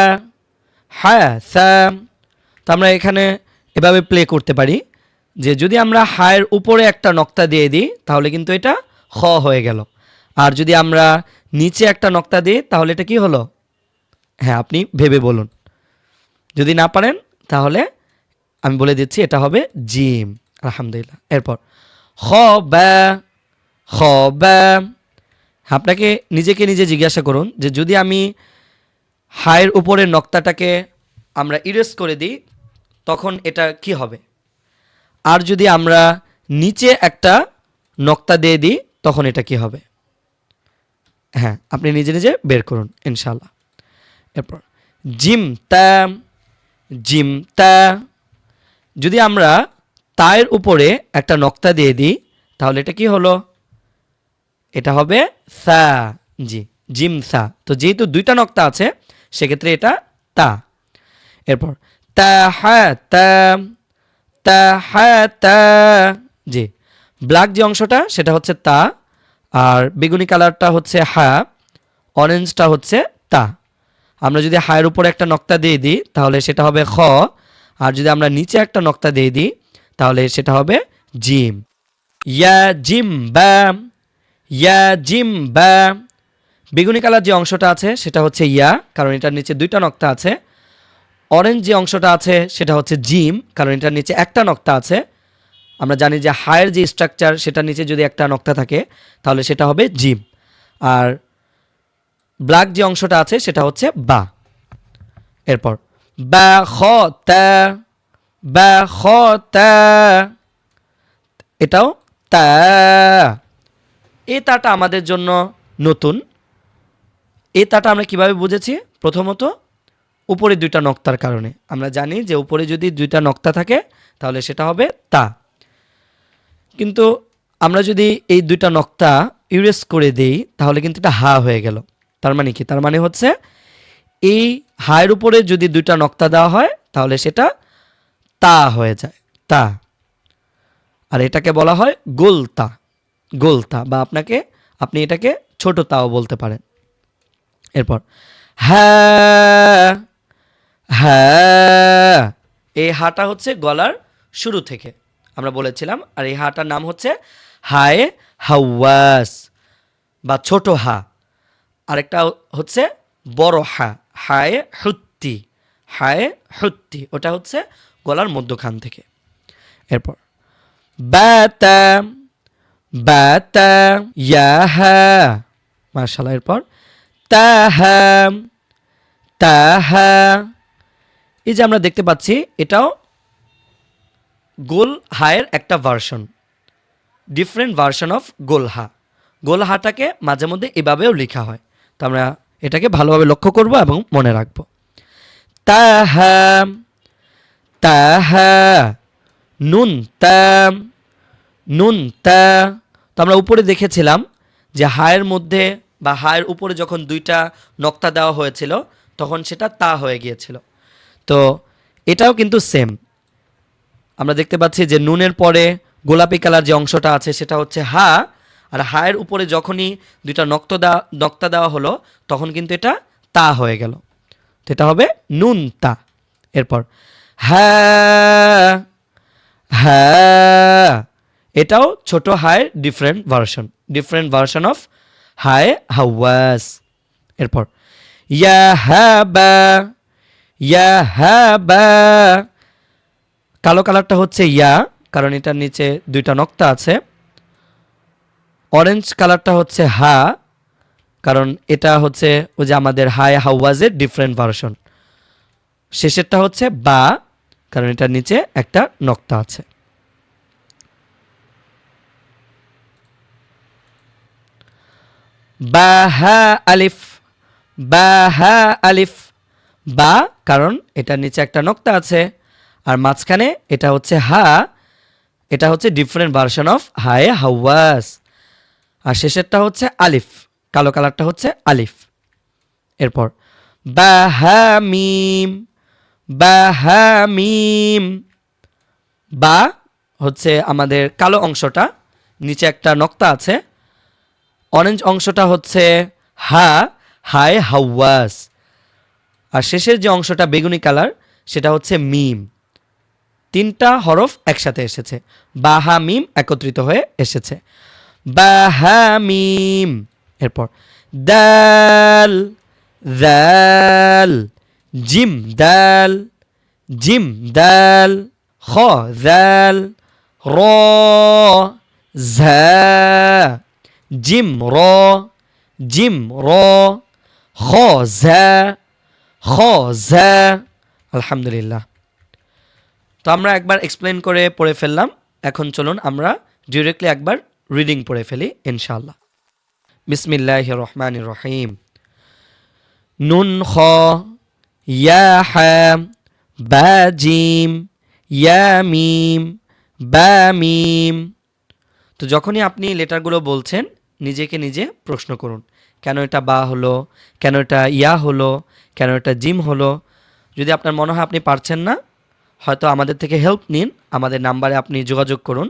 হাসা। তো আমরা এখানে এভাবে প্লে করতে পারি যে যদি আমরা হায়ের উপরে একটা নক্তা দিয়ে দিই তাহলে কিন্তু এটা খ হয়ে গেল, আর যদি আমরা নিচে একটা নক্তা দিই তাহলে এটা কি হলো? হ্যাঁ, আপনি ভেবে বলুন। যদি না পারেন তাহলে আমি বলে দিচ্ছি এটা হবে জিম। আলহামদুলিল্লাহ। এরপর খ বা, খ বা। আপনাকে নিজেকে নিজে জিজ্ঞাসা করুন যে যদি আমি হায়ের উপরের নক্তাটাকে আমরা ইরেজ করে দিই তখন এটা কি হবে, আর যদি আমরা নিচে একটা নক্তা দিয়ে দিই তখন এটা কি হবে। হ্যাঁ, আপনি নিজে নিজে বের করুন ইনশাআল্লাহ। এরপর জিম তা, জিম তা। যদি আমরা তায়ের উপরে একটা নক্তা দিয়ে দিই তাহলে এটা কি হলো, এটা হবে সা। জি, জিম সা। তো যেহেতু দুইটা নক্তা আছে সেক্ষেত্রে এটা তা। এরপর তা হা তা, তা হা তা। জি, ব্ল্যাক যে অংশটা সেটা হচ্ছে তা, আর বেগুনি কালারটা হচ্ছে হা, অরেঞ্জটা হচ্ছে তা। আমরা যদি হায়ের উপরে একটা নক্তা দিয়ে দিই তাহলে সেটা হবে খ, আর যদি আমরা নিচে একটা নক্তা দিয়ে দিই তাহলে সেটা হবে জিম। ইয়া জিম বা, ইয়া জিম বা। বেগুনি কালার যে অংশটা আছে সেটা হচ্ছে ইয়া, কারণ এটার নিচে দুইটা নক্তা আছে। অরেঞ্জ যে অংশটা আছে সেটা হচ্ছে জিম, কারণ এটার নিচে একটা নক্তা আছে। আমরা জানি যে হায়ের যে স্ট্রাকচার সেটার নিচে যদি একটা নক্তা থাকে তাহলে সেটা হবে জিম। আর ব্ল্যাক যে অংশটা আছে সেটা হচ্ছে বা। এরপর বা খ তা, বা খ তা। এটাও তা। এই তাটা আমাদের জন্য নতুন। এই তাটা আমরা কিভাবে বুঝেছি? প্রথমত উপরে দুইটা নক্তার কারণে। আমরা জানি যে উপরে যদি দুইটা নক্তা থাকে তাহলে সেটা হবে তা। কিন্তু আমরা যদি এই দুইটা নক্তা ইরেজ করে দেই তাহলে কিন্তু এটা হা হয়ে গেল। তার মানে কি? তার মানে হচ্ছে এই হায়ের উপরে যদি দুইটা নক্তা দেওয়া হয় তাহলে সেটা তা হয়ে যায়, তা। আর এটাকে বলা হয় গোলতা, গোলতা, বা আপনি এটাকে ছোট তাও বলতে পারেন। এরপর হ্যাঁ, হ্যাঁ। এই হাটা হচ্ছে গলার শুরু থেকে আমরা বলেছিলাম, আর এই হাটার নাম হচ্ছে হায়ে হাওয়াস বা ছোট হা। আরেকটা হচ্ছে বড় হা, হায়ে হুত্তি, হায়ে হুত্তি, ওটা হচ্ছে গলার মধ্যখান থেকে। এরপর বাতা, বাতা ইয়াহা, মাশাআল্লাহ। এরপর তাহা, তাহা। এই যে আমরা দেখতে পাচ্ছি এটাও গোল হায়ের একটা ভার্সন, ডিফারেন্ট ভার্সন অফ গোল হা। গোল হাটাকে মাঝে মধ্যে এভাবেও লেখা হয়। তো আমরা এটাকে ভালোভাবে লক্ষ্য করব এবং মনে রাখব। তাহা, তাহা, নুন তা, নুন তা। তো আমরা উপরে দেখেছিলাম যে হায়ের মধ্যে বা হায়ের উপরে যখন দুইটা নক্তা দেওয়া হয়েছিল তখন সেটা তা হয়ে গিয়েছিল। তো এটাও কিন্তু সেম। আমরা দেখতে পাচ্ছি যে নুনের পরে গোলাপি কালার যে অংশটা আছে সেটা হচ্ছে হা, আর হায়ের উপরে যখনই দুইটা নক্তা দেওয়া হলো তখন কিন্তু এটা তা হয়ে গেল। তো এটা হবে নুন তা। এরপর হ্যাঁ, হ্যাঁ। এটাও ছোট হায়ের different version, different version of হায়ে হাওয়াস। এরপর ইয়া হাবা, ইয়া হাবা। কালো কালারটা হচ্ছে ইয়া, কারণ এটার নিচে দুইটা নক্তা আছে। অরেঞ্জ কালারটা হচ্ছে হা, কারণ এটা হচ্ছে ওই যে আমাদের হায়ে হাওয়াজের ডিফারেন্ট ভার্সন। শেষেরটা হচ্ছে বা, কারণ এটার নিচে একটা নক্তা আছে। বা হা আলিফ, বা হা আলিফ। বা, কারণ এটার নিচে একটা নক্তা আছে, আর মাঝখানে এটা হচ্ছে হা, এটা হচ্ছে ডিফারেন্ট ভার্সন অফ হায়ে হাওয়াস। আর শেষেরটা হচ্ছে আলিফ, কালো কালারটা হচ্ছে আলিফ। এরপর বা হা মিম, বা হা মিম। বা হচ্ছে আমাদের কালো অংশটা, নিচে একটা নক্তা আছে। অরেঞ্জ অংশটা হচ্ছে হা, হায়ে হাওয়াস। আর শেষের যে অংশটা বেগুনি কালার সেটা হচ্ছে মিম। তিনটা হরফ একসাথে এসেছে, বা হা মিম একত্রিত হয়ে এসেছে, বা হা মিম। এরপর দাল, দাল, জিম দাল, জিম দাল খ দাল র ঝা জিম র জিম র খ ঝা খ ঝা আলহামদুলিল্লাহ। তো আমরা একবার এক্সপ্লেন করে পড়ে ফেললাম, এখন চলুন আমরা ডিরেক্টলি একবার রিডিং পড়ে ফেলি ইনশাআল্লাহ। বিসমিল্লাহির রহমানির রহিম। নুন খ ইয়া হা বা জিম ইয়া মিম বা মিম। তো যখনই আপনি লেটারগুলো বলছেন নিজেকে নিজে প্রশ্ন করুন, কেন এটা বা হলো, কেন এটা ইয়া হলো, কেন এটা জিম হলো। যদি আপনার মনে হয় আপনি পারছেন না, হয়তো আমাদের থেকে হেল্প নিন, আমাদের নাম্বারে আপনি যোগাযোগ করুন,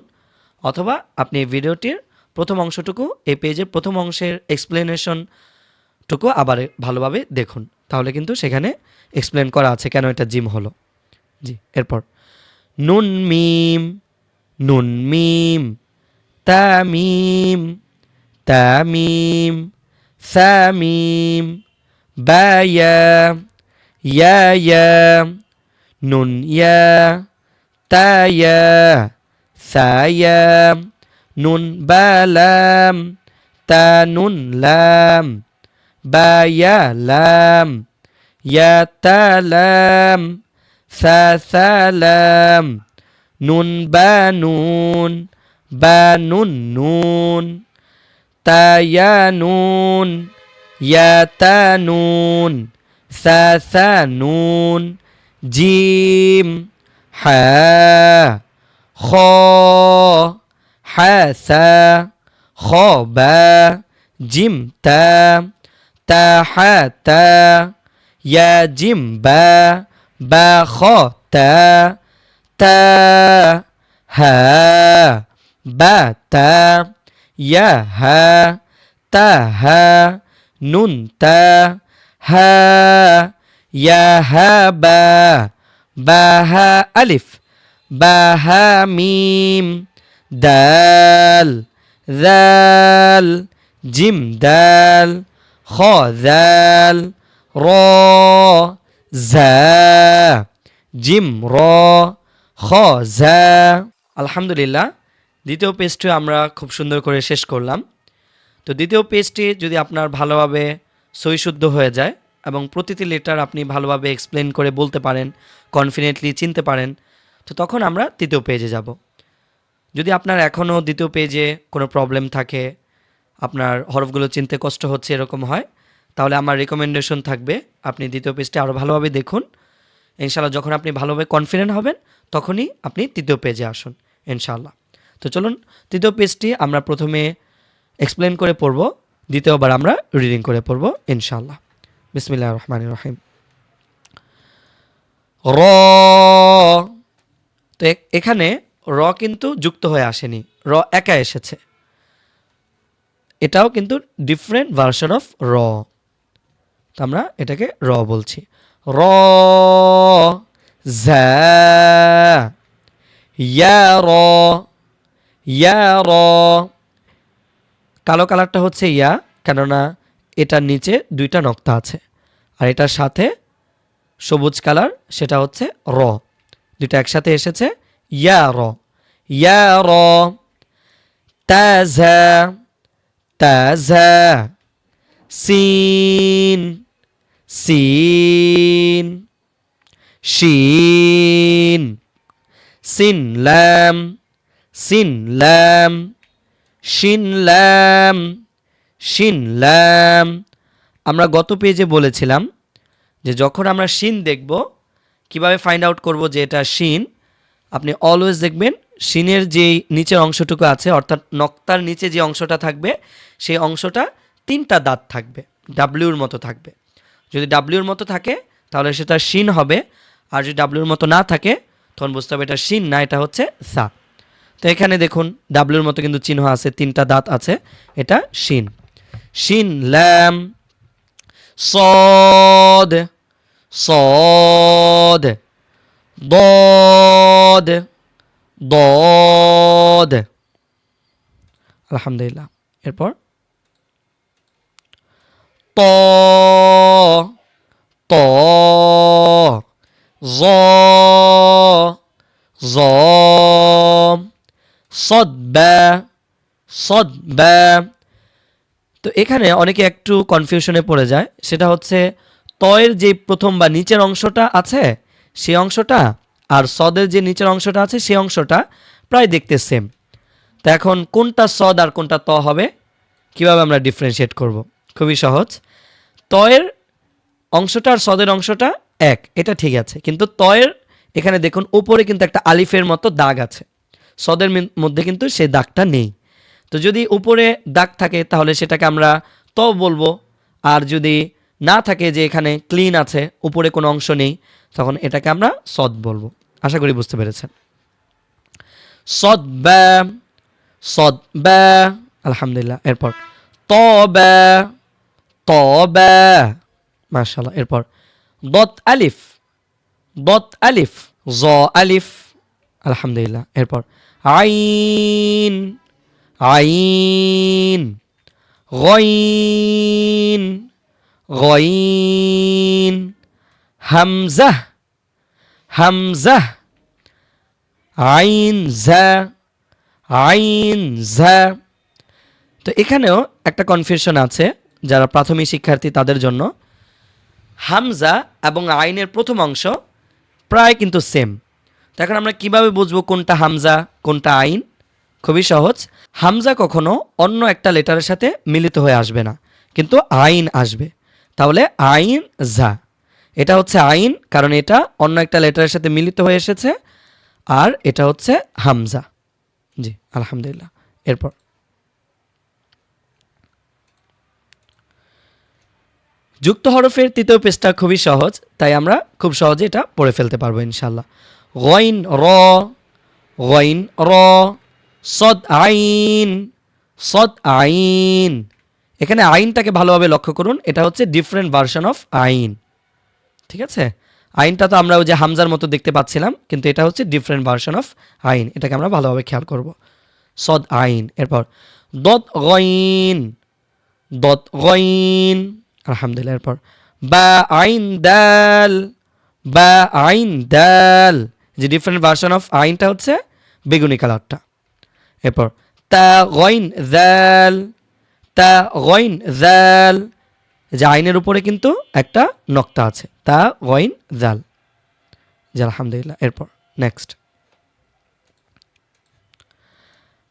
অথবা আপনি এই ভিডিওটির প্রথম অংশটুকু, এই পেজের প্রথম অংশের এক্সপ্লেনেশনটুকু আবার ভালোভাবে দেখুন, তাহলে কিন্তু সেখানে এক্সপ্লেন করা আছে কেন এটা জিম হলো। জি, এরপর নুন মিম নুন মিম তামিম তামিম সামিম বায়া ইয়া ইয়া নুন ইয়া তায়া সায়া নুন বালাম তা নুন লাম বায়া লাম ইয়া তালাম সা সালাম নুন বানুন বানুন নুন তায়া নুন ইয়া তানুন সা সানুন জিম হা খ হাসা খবা জিম তা হাতা ইয়া জিম বা খতা তা হা বাতা ইয়া হা তাহা নুন তা হা ইয়া হাবা বাহা আলিফ বাহা মিম দাল দাল জিম দাল খ দাল র ঝা জিম র খ ঝা। আলহামদুলিল্লাহ, দ্বিতীয় পেজটি আমরা খুব সুন্দর করে শেষ করলাম। তো দ্বিতীয় পেজটি যদি আপনার ভালোভাবে সহিশুদ্ধ হয়ে যায় এবং প্রতিটি লেটার আপনি ভালোভাবে এক্সপ্লেন করে বলতে পারেন, কনফিডেন্টলি চিনতে পারেন, তো তখন আমরা তৃতীয় পেজে যাব। যদি আপনার এখনও দ্বিতীয় পেজে কোনো প্রবলেম থাকে, আপনার হরফগুলো চিনতে কষ্ট হচ্ছে এরকম হয়, তাহলে আমার রেকমেন্ডেশন থাকবে আপনি দ্বিতীয় পেজটি আরও ভালোভাবে দেখুন। ইনশাআল্লাহ যখন আপনি ভালোভাবে কনফিডেন্ট হবেন তখনই আপনি তৃতীয় পেজে আসুন ইনশাআল্লাহ। তো চলুন তৃতীয় পেজটি আমরা প্রথমে এক্সপ্লেন করে পড়ব, দ্বিতীয়বার আমরা রিডিং করে পড়ব ইনশাআল্লাহ। বিসমিল্লাহির রহমানির রহিম। র, তো এখানে র কিন্তু যুক্ত হয়ে আসেনি, র একা এসেছে। এটাও কিন্তু ডিফারেন্ট ভার্সন অফ র, তো আমরা এটাকে র বলছি। র ঝা ইয়া র ইয়া র। কালো কালারটা হচ্ছে ইয়া, কেননা এটার নিচে দুইটা নক্তা আছে, আর এটার সাথে সবুজ কালার সেটা হচ্ছে র, দুইটা একসাথে এসেছে ইয়া র ইয়া র। তাজা তাজা সিন সিন শিন সিন লাম সিন লাম শিন লাম শিন লাম। আমরা গত পেজে বলেছিলাম যে যখন আমরা শিন দেখব কিভাবে ফাইন্ড আউট করব যে এটা শিন, আপনি অলওয়েজ দেখবেন শিনের যেই নিচের অংশটুকু আছে, অর্থাৎ নক্তার নিচে যে অংশটা থাকবে সেই অংশটা তিনটা দাঁত থাকবে, ডাব্লিউর মতো থাকবে। যদি ডাব্লিউর মতো থাকে তাহলে সেটা শিন হবে, আর যদি ডাব্লিউর মতো না থাকে তখন বুঝতে হবে এটা শিন না, এটা হচ্ছে সা। তো এখানে দেখুন ডাব্লিউর মতো কিন্তু চিহ্ন আছে, তিনটা দাঁত আছে, এটা শিন। শিন লাম صاد صاد ضاد ضاد আলহামদুলিল্লাহ। এরপর ত ত জ জ সদ বা সদ বা। তো এখানে অনেকে একটু কনফিউশনে পড়ে যায়, সেটা হচ্ছে তয়ের যে প্রথম বা নিচের অংশটা আছে সেই অংশটা আর সদের যে নিচের অংশটা আছে সেই অংশটা প্রায় দেখতে সেম। তো এখন কোনটা সদ আর কোনটা ত হবে, কিভাবে আমরা ডিফারেন্সিয়েট করব? খুবই সহজ। তয়ের অংশটা আর সদের অংশটা এক, এটা ঠিক আছে, কিন্তু তয়ের এখানে দেখুন উপরে কিন্তু একটা আলিফের মতো দাগ আছে, সদের মধ্যে কিন্তু সেই দাগটা নেই। তো যদি উপরে দাগ থাকে তাহলে সেটাকে আমরা ত বলবো, আর যদি না থাকে যে এখানে ক্লিন আছে উপরে কোনো অংশ নেই তখন এটাকে আমরা সদ বলবো। আশা করি বুঝতে পেরেছেন। সদ বা সদ বা, আলহামদুলিল্লাহ। এরপর ত বা ত বা, মাশাআল্লাহ। এরপর দত আলিফ দত আলিফ জ আলিফ, আলহামদুলিল্লাহ। এরপর আইন আইন গইন গইন হামজাহ হামজাহ আইন জা আইন জা। তো এখানেও একটা কনফিউশন আছে যারা প্রাথমিক শিক্ষার্থী তাদের জন্য। হামজা এবং আইনের প্রথম অংশ প্রায় কিন্তু সেম। তো এখন আমরা কিভাবে বুঝবো কোনটা হামজা কোনটা আইন? খুবই সহজ। হামজা কখনো অন্য একটা লেটারের সাথে মিলিত হয়ে আসবে না, কিন্তু আইন আসবে। তাহলে আইন জা, এটা হচ্ছে আইন কারণ এটা অন্য একটা লেটারের সাথে মিলিত হয়ে এসেছে, আর এটা হচ্ছে হামজা। জি, আলহামদুলিল্লাহ। এরপর যুক্ত হরফের তৃতীয় পেজটা খুবই সহজ, তাই আমরা খুব সহজে এটা পড়ে ফেলতে পারবো ইনশাল্লাহ। গইন র গইন র সদ আইন সদ আইন। এখানে আইনটাকে ভালোভাবে লক্ষ্য করুন, এটা হচ্ছে ডিফারেন্ট ভার্সন অফ আইন। ঠিক আছে, আইনটা তো আমরা ওই যে হামজার মতো দেখতে পাচ্ছিলাম, কিন্তু এটা হচ্ছে ডিফারেন্ট ভার্সন অফ আইন, এটাকে আমরা ভালোভাবে খেয়াল করব। সদ আইন। এরপর দত গইন দত গইন, আলহামদুলিল্লাহ। এরপর বা আইন দাল বা আইন দাল, যে ডিফারেন্ট ভার্সন অফ আইনটা হচ্ছে বেগুনি কালারটা। এরপর তা গইন দাল তা গইন দাল, যে আইনের উপরে কিন্তু একটা নক্তা আছে, তা গইন দাল। জি, আলহামদুলিল্লাহ। এরপর নেক্সট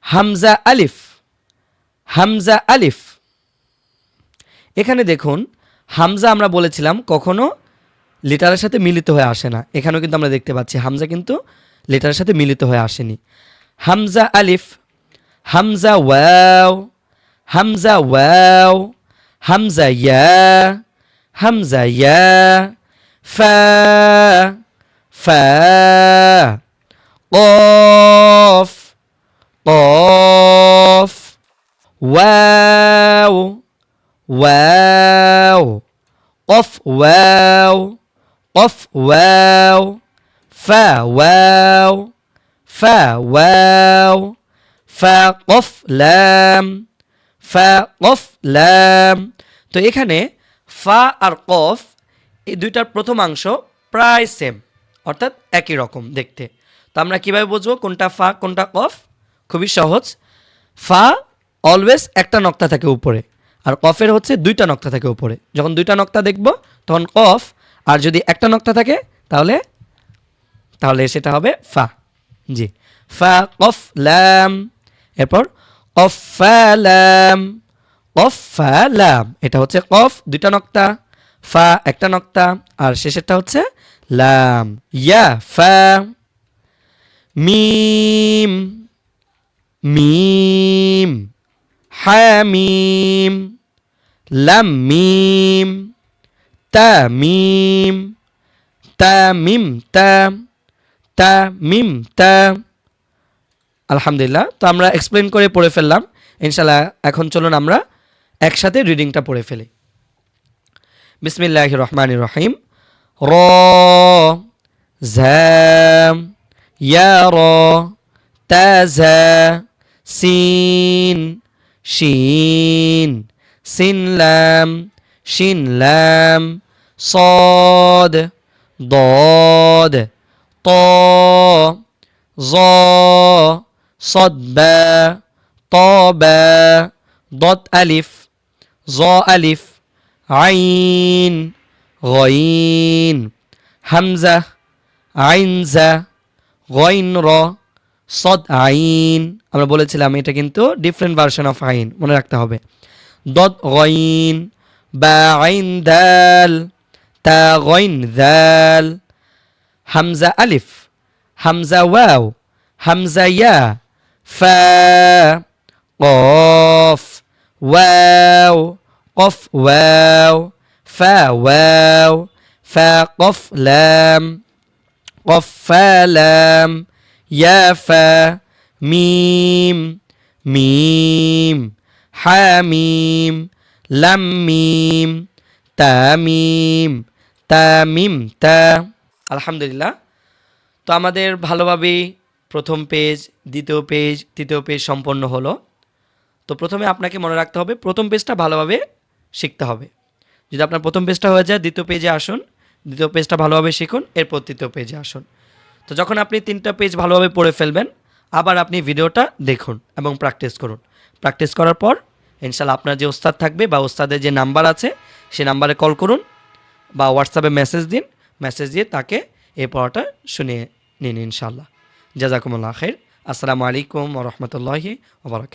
হামজা আলিফ হামজা আলিফ। এখানে দেখুন হামজা আমরা বলেছিলাম কখনো লেটারের সাথে মিলিত হয়ে আসে না, এখানেও কিন্তু আমরা দেখতে পাচ্ছি হামজা কিন্তু লেটারের সাথে মিলিত হয়ে আসেনি। হামজা আলিফ হামজা ওয়াও হামজা ওয়াও হামজা ইয়া হামজা ইয়া ফা ফা কফ কফ ওয়াও ওয়াও কফ ওয়াও কফ ওয়াও ফা ওয়াও ফা ওয়াও ফা কফ লাম ফা কফ লাম। তো এখানে ফা আর কফ এই দুইটার প্রথমাংশ প্রায় সেম, অর্থাৎ একই রকম দেখতে। তো আমরা কীভাবে বুঝবো কোনটা ফা কোনটা কফ? খুবই সহজ। ফা অলওয়েজ একটা নক্তা থাকে উপরে, আর কফের হচ্ছে দুইটা নক্তা থাকে উপরে। যখন দুইটা নক্তা দেখব তখন কফ, আর যদি একটা নক্তা থাকে তাহলে তাহলে সেটা হবে ফা। জি, ফা কফ লাম। এরপর কফ ফা লাম কফ ফা লাম, এটা হচ্ছে কফ দুইটা নক্তা, ফা একটা নক্তা, আর শেষেরটা হচ্ছে লাম। ইয়া ফা মিম মিম হামিম লাম মিম তামিম তামিম তাম তামিম তাম। আলহামদুলিল্লাহ। তো আমরা এক্সপ্লেন করে পড়ে ফেললাম ইনশাল্লাহ। এখন চলুন আমরা একসাথে রিডিংটা পড়ে ফেলি। বিসমিল্লাহির রহমানির রহিম। র যা ইয়া র তা যা সিন শিন সিন লাম শিন লাম صاد ضاد طا ظا صاد با طا با ضاد ألف ظا ألف عين غين হামজা আইন জা গইন র সদ আইন আমরা বলেছিলাম এটা কিন্তু ডিফারেন্ট ভার্সন অফ আইন মনে রাখতে হবে দদ গইন বা আইন দাল তা গইন দাল হামজা আলিফ হামজা ওয়াও হামজা ইয়া ফা কফ ওয়াও কফ ওয়াও ফা ওয়াও ফা কফ লাম قف لام يا فا ميم ميم حاميم لم ميم তামিম তামিম তা আলহামদুলিল্লাহ। তো আমাদের ভালোভাবে প্রথম পেজ দ্বিতীয় পেজ তৃতীয় পেজ সম্পন্ন হলো। তো প্রথমে আপনাকে মনে রাখতে হবে প্রথম পেজটা ভালোভাবে শিখতে হবে। যদি আপনার প্রথম পেজটা হয়ে যায় দ্বিতীয় পেজে আসুন, দ্বিতীয় পেজটা ভালোভাবে শিখুন, এরপর তৃতীয় পেজে আসুন। তো যখন আপনি 3টা পেজ ভালোভাবে পড়ে ফেলবেন আবার আপনি ভিডিওটা দেখুন এবং প্র্যাকটিস করুন। প্র্যাকটিস করার পর ইনশাআল্লাহ আপনার যে ওস্তাদ থাকবে বা ওস্তাদের যে নাম্বার আছে সে নাম্বারে কল করুন বা হোয়াটসঅ্যাপে মেসেজ দিন, মেসেজ দিয়ে তাকে এই পড়াটা শুনিয়ে নিন ইনশাআল্লাহ। জাযাকুমুল্লাহ খাইর। আসসালামু আলাইকুম ওয়া রাহমাতুল্লাহি ওয়া বারাকাতুহু।